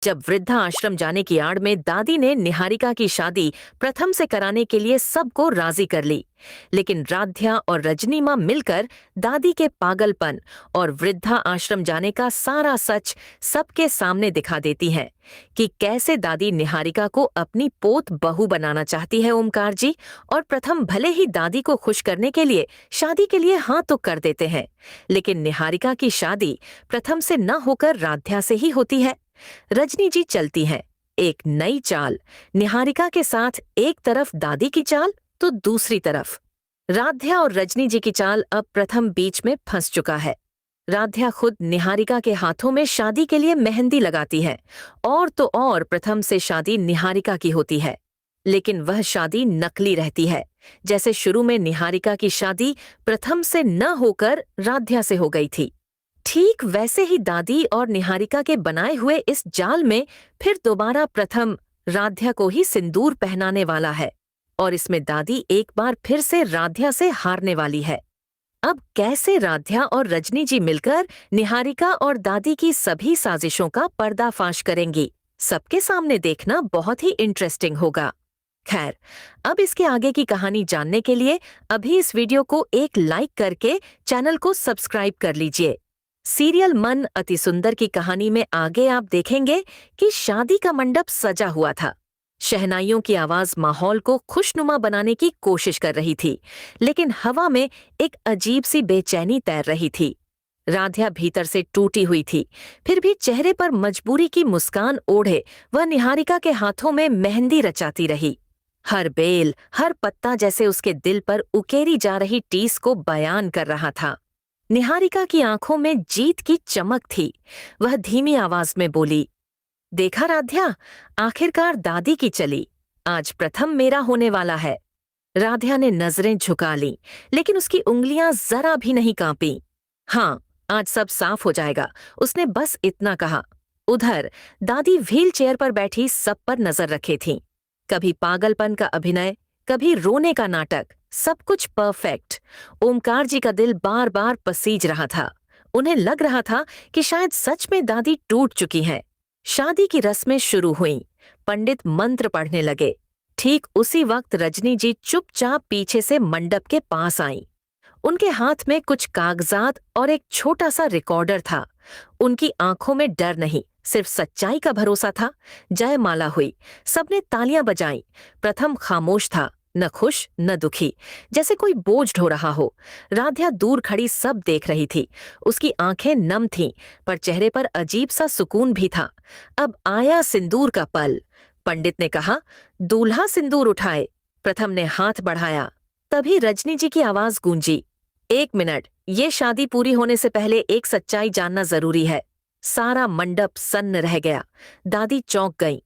जब वृद्धा आश्रम जाने की आड़ में दादी ने निहारिका की शादी प्रथम से कराने के लिए सबको राजी कर ली। लेकिन राध्या और रजनी माँ मिलकर दादी के पागलपन और वृद्धा आश्रम जाने का सारा सच सबके सामने दिखा देती हैं कि कैसे दादी निहारिका को अपनी पोत बहू बनाना चाहती है ओमकार जी, और प्रथम भले ही दादी को खुश करने के लिए शादी के लिए हाँ तो कर देते हैं, लेकिन निहारिका की शादी प्रथम से न होकर राध्या से ही होती है। रजनी जी चलती हैं एक नई चाल, निहारिका के साथ एक तरफ दादी की चाल तो दूसरी तरफ राध्या और रजनी जी की चाल। अब प्रथम बीच में फंस चुका है। राध्या खुद निहारिका के हाथों में शादी के लिए मेहंदी लगाती है, और तो और प्रथम से शादी निहारिका की होती है, लेकिन वह शादी नकली रहती है, जैसे शुरू में निहारिका की शादी प्रथम से न होकर राध्या से हो गई थी। ठीक वैसे ही दादी और निहारिका के बनाए हुए इस जाल में फिर दोबारा प्रथम राध्या को ही सिंदूर पहनाने वाला है, और इसमें दादी एक बार फिर से राध्या से हारने वाली है। अब कैसे राध्या और रजनी जी मिलकर निहारिका और दादी की सभी साजिशों का पर्दाफाश करेंगी, सबके सामने देखना बहुत ही इंटरेस्टिंग होगा। खैर, अब इसके आगे की कहानी जानने के लिए अभी इस वीडियो को एक लाइक करके चैनल को सब्सक्राइब कर लीजिए। सीरियल मन अति सुंदर की कहानी में आगे आप देखेंगे कि शादी का मंडप सजा हुआ था। शहनाइयों की आवाज माहौल को खुशनुमा बनाने की कोशिश कर रही थी, लेकिन हवा में एक अजीब सी बेचैनी तैर रही थी। राध्या भीतर से टूटी हुई थी, फिर भी चेहरे पर मजबूरी की मुस्कान ओढ़े वह निहारिका के हाथों में मेहंदी रचाती रही। हर बेल, हर पत्ता जैसे उसके दिल पर उकेरी जा रही टीस को बयान कर रहा था। निहारिका की आंखों में जीत की चमक थी। वह धीमी आवाज में बोली, देखा राध्या, आखिरकार दादी की चली। आज प्रथम मेरा होने वाला है। राध्या ने नजरें झुका लीं, लेकिन उसकी उंगलियां जरा भी नहीं कांपी। हाँ, आज सब साफ हो जाएगा, उसने बस इतना कहा। उधर दादी व्हील चेयर पर बैठी सब पर नजर रखे थीं। कभी पागलपन का अभिनय, कभी रोने का नाटक, सब कुछ परफेक्ट। ओमकार जी का दिल बार बार पसीज रहा था। उन्हें लग रहा था कि शायद सच में दादी टूट चुकी हैं। शादी की रस्में शुरू हुईं। पंडित मंत्र पढ़ने लगे। ठीक उसी वक्त रजनी जी चुपचाप पीछे से मंडप के पास आईं। उनके हाथ में कुछ कागजात और एक छोटा सा रिकॉर्डर था। उनकी आंखों में डर नहीं, सिर्फ सच्चाई का भरोसा था। जयमाला हुई, सबने तालियां बजाईं। प्रथम खामोश था, न खुश न दुखी, जैसे कोई बोझ ढो रहा हो। राध्या दूर खड़ी सब देख रही थी। उसकी आंखें नम थीं, पर चेहरे पर अजीब सा सुकून भी था। अब आया सिंदूर का पल। पंडित ने कहा, दूल्हा सिंदूर उठाए। प्रथम ने हाथ बढ़ाया। तभी रजनी जी की आवाज गूंजी, एक मिनट, ये शादी पूरी होने से पहले एक सच्चाई जानना जरूरी है। सारा मंडप सन्न रह गया। दादी चौंक गईं।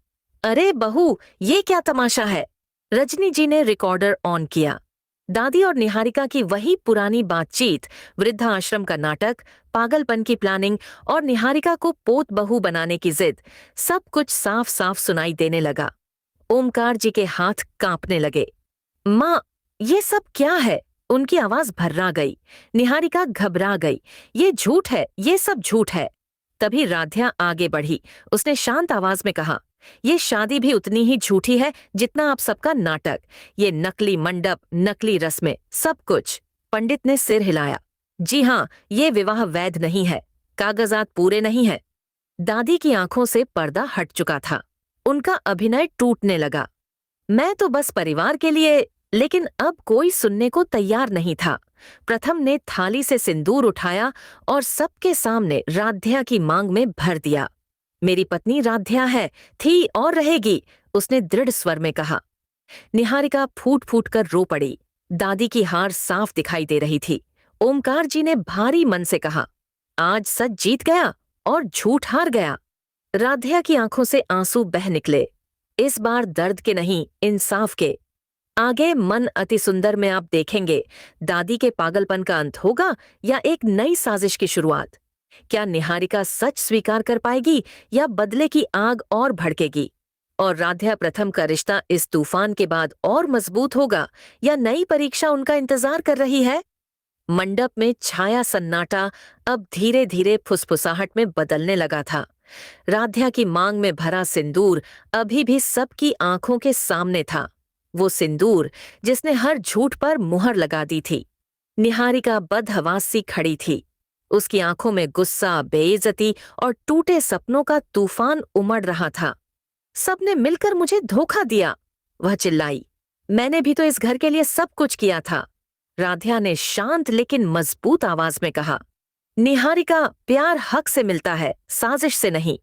अरे बहू, ये क्या तमाशा है? रजनी जी ने रिकॉर्डर ऑन किया। दादी और निहारिका की वही पुरानी बातचीत, वृद्धा आश्रम का नाटक, पागलपन की प्लानिंग और निहारिका को पोत बहू बनाने की जिद, सब कुछ साफ साफ सुनाई देने लगा। ओमकार जी के हाथ कांपने लगे। माँ, ये सब क्या है? उनकी आवाज भर्रा गई। निहारिका घबरा गई। ये झूठ है, ये सब झूठ है। तभी राध्या आगे बढ़ी। उसने शांत आवाज में कहा, ये शादी भी उतनी ही झूठी है जितना आप सबका नाटक। ये नकली मंडप, नकली रस्में, सब कुछ। पंडित ने सिर हिलाया। जी हाँ, ये विवाह वैध नहीं है, कागजात पूरे नहीं हैं। दादी की आंखों से पर्दा हट चुका था। उनका अभिनय टूटने लगा। मैं तो बस परिवार के लिए। लेकिन अब कोई सुनने को तैयार नहीं था। प्रथम ने थाली से सिंदूर उठाया और सबके सामने राध्या की मांग में भर दिया। मेरी पत्नी राध्या है, थी और रहेगी, उसने दृढ़ स्वर में कहा। निहारिका फूट फूट कर रो पड़ी। दादी की हार साफ दिखाई दे रही थी। ओमकार जी ने भारी मन से कहा, आज सच जीत गया और झूठ हार गया। राध्या की आंखों से आंसू बह निकले। इस बार दर्द के नहीं, इंसाफ के। आगे मन अति सुंदर में आप देखेंगे, दादी के पागलपन का अंत होगा या एक नई साजिश की शुरुआत। क्या निहारिका सच स्वीकार कर पाएगी या बदले की आग और भड़केगी? और राध्या प्रथम का रिश्ता इस तूफान के बाद और मजबूत होगा या नई परीक्षा उनका इंतजार कर रही है? मंडप में छाया सन्नाटा अब धीरे धीरे फुसफुसाहट में बदलने लगा था। राध्या की मांग में भरा सिंदूर अभी भी सबकी आंखों के सामने था। वो सिंदूर जिसने हर झूठ पर मुहर लगा दी थी। निहारिका बदहवास सी खड़ी थी। उसकी आंखों में गुस्सा, बेइज्जती और टूटे सपनों का तूफान उमड़ रहा था। सबने मिलकर मुझे धोखा दिया, वह चिल्लाई। मैंने भी तो इस घर के लिए सब कुछ किया था, राध्या ने शांत लेकिन मजबूत आवाज में कहा। निहारिका, प्यार हक से मिलता है, साजिश से नहीं।